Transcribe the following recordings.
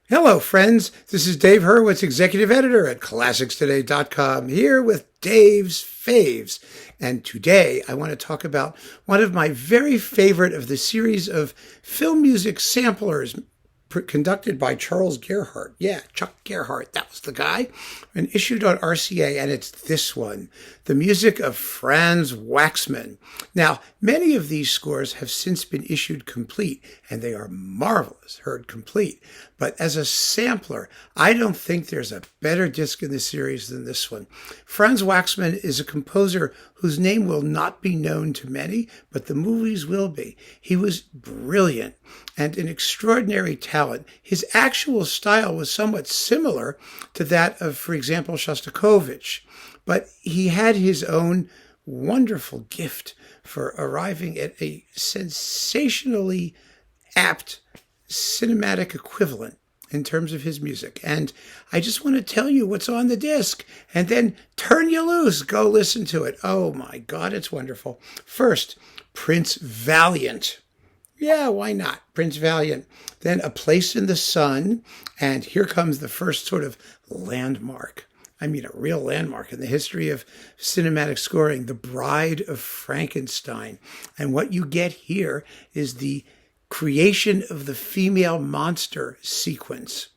Hello, friends. This is Dave Hurwitz, Executive Editor at ClassicsToday.com, here with Dave's Faves. And today I want to talk about one of my very favorite of the series of film music samplers conducted by Charles Gerhardt. Yeah, Chuck Gerhardt, that was the guy. And issued on RCA, and it's this one, the music of Franz Waxman. Now, many of these scores have since been issued complete, and they are marvelous, heard complete. But as a sampler, I don't think there's a better disc in the series than this one. Franz Waxman is a composer whose name will not be known to many, but the movies will be. He was brilliant and an extraordinary talent. His actual style was somewhat similar to that of, for example, Shostakovich, but he had his own wonderful gift for arriving at a sensationally apt cinematic equivalent in terms of his music. And I just want to tell you what's on the disc and then turn you loose. Go listen to it. Oh my God, it's wonderful. First, Prince Valiant. Yeah, why not? Prince Valiant. Then A Place in the Sun. And here comes the first sort of landmark. I mean, a real landmark in the history of cinematic scoring, The Bride of Frankenstein. And what you get here is the creation of the female monster sequence.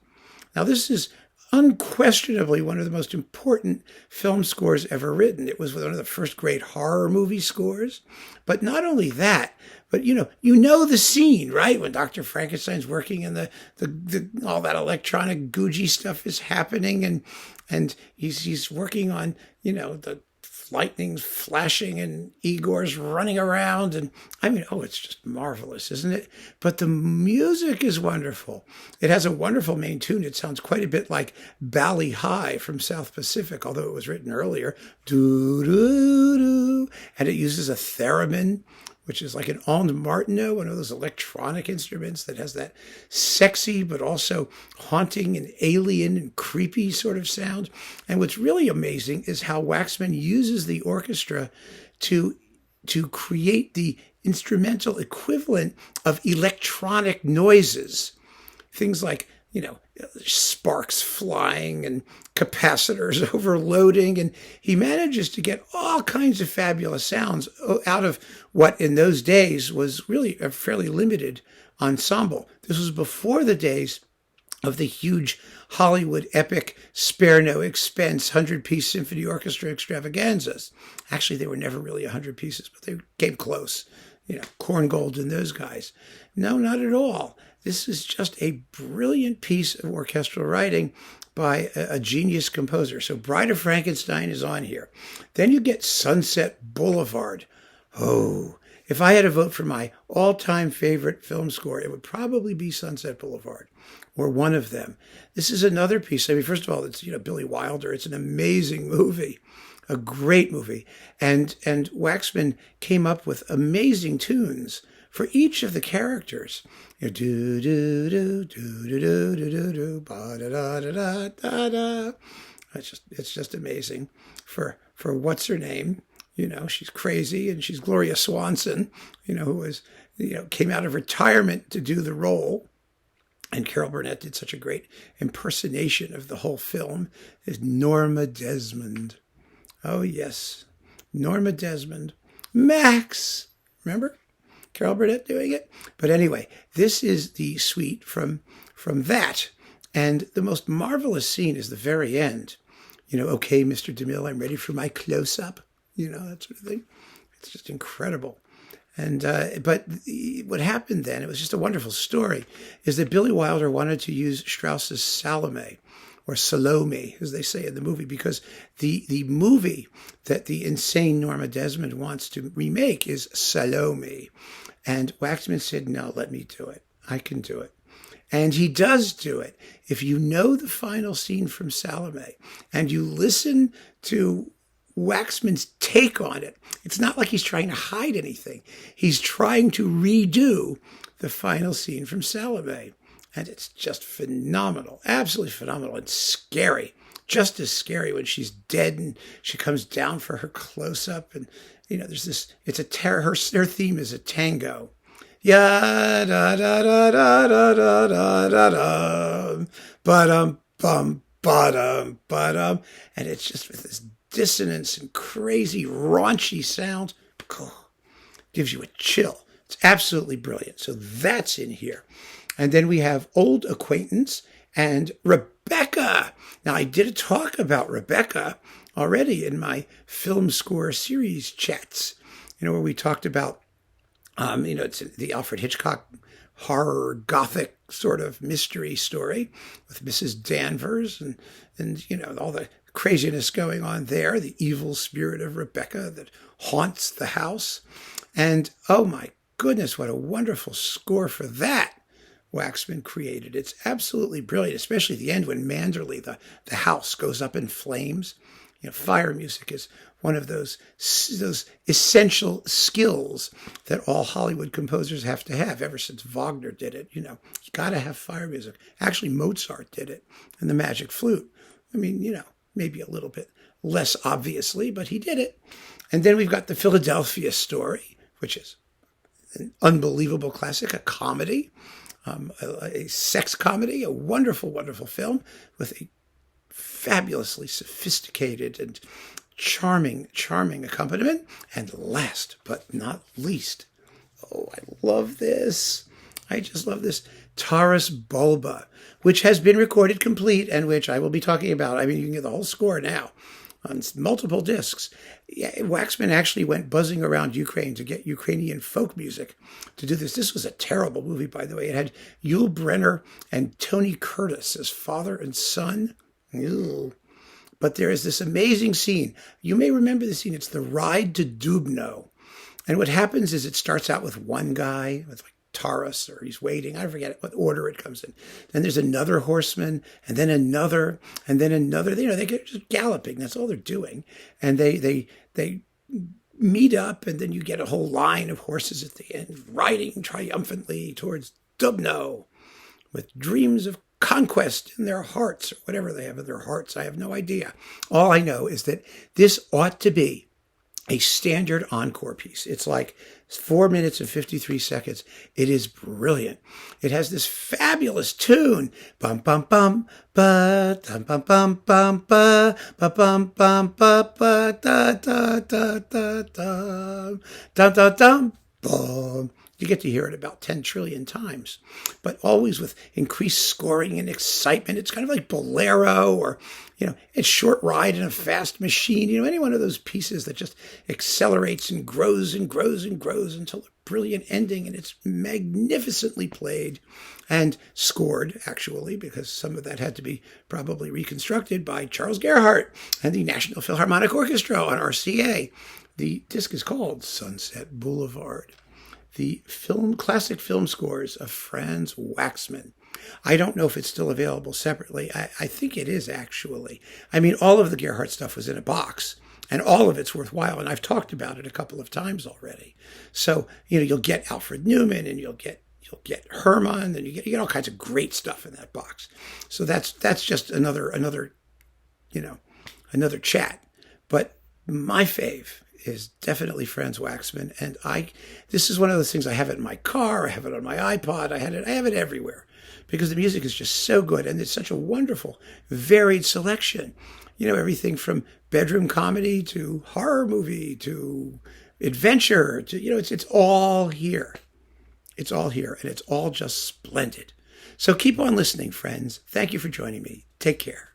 Now, this is unquestionably one of the most important film scores ever written. It was one of the first great horror movie scores. But not only that, but you know the scene, right? When Dr. Frankenstein's working and the all that electronic Gucci stuff is happening, and he's working on, the lightning's flashing and Igor's running around. And I mean, it's just marvelous, isn't it? But the music is wonderful. It has a wonderful main tune. It sounds quite a bit like Bali High from South Pacific, although it was written earlier. Doo-doo-doo. And it uses a theremin, which is like an Alde Martineau, one of those electronic instruments that has that sexy but also haunting and alien and creepy sort of sound. And what's really amazing is how Waxman uses the orchestra to create the instrumental equivalent of electronic noises. Things like, sparks flying and capacitors overloading. And he manages to get all kinds of fabulous sounds out of what in those days was really a fairly limited ensemble. This was before the days of the huge Hollywood epic, spare no expense, 100-piece symphony orchestra extravaganzas. Actually, they were never really 100 pieces, but they came close. Korngold and those guys. No, not at all. This is just a brilliant piece of orchestral writing by a genius composer. So Bride of Frankenstein is on here. Then you get Sunset Boulevard. Oh, if I had to vote for my all-time favorite film score, it would probably be Sunset Boulevard, or one of them. This is another piece. I mean, first of all, it's Billy Wilder. It's an amazing movie, a great movie. And Waxman came up with amazing tunes for each of the characters. Do do do do do do do do ba da da da da da. It's just amazing. For what's her name? She's crazy, and she's Gloria Swanson. Who was came out of retirement to do the role. And Carol Burnett did such a great impersonation of the whole film as Norma Desmond. Oh yes, Norma Desmond. Max, remember? Carol Burnett doing it. But anyway, this is the suite from that. And the most marvelous scene is the very end. Okay, Mr. DeMille, I'm ready for my close-up. That sort of thing. It's just incredible. And but what happened then, it was just a wonderful story, is that Billy Wilder wanted to use Strauss's Salome, or Salome, as they say in the movie, because the movie that the insane Norma Desmond wants to remake is Salome. And Waxman said, no, let me do it. I can do it. And he does do it. If you know the final scene from Salome and you listen to Waxman's take on it, it's not like he's trying to hide anything. He's trying to redo the final scene from Salome. And it's just phenomenal, absolutely phenomenal, and scary. Just as scary when she's dead and she comes down for her close-up. And, there's this, it's a terror. Her theme is a tango. Ya da da da da da da da da da. Ba-dum bum ba-dum ba-dum. And it's just with this dissonance and crazy raunchy sound. Gives you a chill. It's absolutely brilliant. So that's in here. And then we have Old Acquaintance and Rebecca. Now, I did a talk about Rebecca already in my film score series chats, where we talked about, it's the Alfred Hitchcock horror gothic sort of mystery story with Mrs. Danvers and all the craziness going on there, the evil spirit of Rebecca that haunts the house. And oh my goodness, what a wonderful score for that Waxman created. It's absolutely brilliant, especially at the end when Manderley, the house, goes up in flames. Fire music is one of those essential skills that all Hollywood composers have to have. Ever since Wagner did it, you got to have fire music. Actually, Mozart did it, and the Magic Flute. I mean, maybe a little bit less obviously, but he did it. And then we've got the Philadelphia Story, which is an unbelievable classic, a comedy, a sex comedy, a wonderful, wonderful film with a fabulously sophisticated and charming accompaniment. And last but not least, I love this. I just love this Taurus Bulba, which has been recorded complete and which I will be talking about. I mean, you can get the whole score now on multiple discs. Waxman actually went buzzing around Ukraine to get Ukrainian folk music to do this. This was a terrible movie, by the way. It had Yul Brynner and Tony Curtis as father and son. Ew. But there is this amazing scene. You may remember the scene. It's the ride to Dubno. And what happens is it starts out with one guy with Taurus, or he's waiting. I forget what order it comes in. Then there's another horseman, and then another, and then another. They get just galloping. That's all they're doing. And they meet up, and then you get a whole line of horses at the end riding triumphantly towards Dubno with dreams of conquest in their hearts, or whatever they have in their hearts. I have no idea. All I know is that this ought to be a standard encore piece. It's like 4 minutes and 53 seconds. It is brilliant. It has this fabulous tune. Bum bum bum ba dum bum bum bum ba ba bum bum ba ba da da da da da dum dum dum bum. You get to hear it about 10 trillion times, but always with increased scoring and excitement. It's kind of like Bolero or, it's Short Ride in a Fast Machine. Any one of those pieces that just accelerates and grows and grows and grows until a brilliant ending. And it's magnificently played and scored, actually, because some of that had to be probably reconstructed by Charles Gerhardt and the National Philharmonic Orchestra on RCA. The disc is called Sunset Boulevard. The classic film scores of Franz Waxman. I don't know if it's still available separately. I think it is, actually. I mean, all of the Gerhardt stuff was in a box, and all of it's worthwhile, and I've talked about it a couple of times already. So, you'll get Alfred Newman, and you'll get Hermann, and you get all kinds of great stuff in that box. So that's just another chat. But my fave is definitely Franz Waxman, and this is one of those things. I have it in my car, I have it on my iPod, I have it everywhere, because the music is just so good, and it's such a wonderful, varied selection. Everything from bedroom comedy to horror movie to adventure to, it's all here. It's all here, and it's all just splendid. So keep on listening, friends. Thank you for joining me. Take care.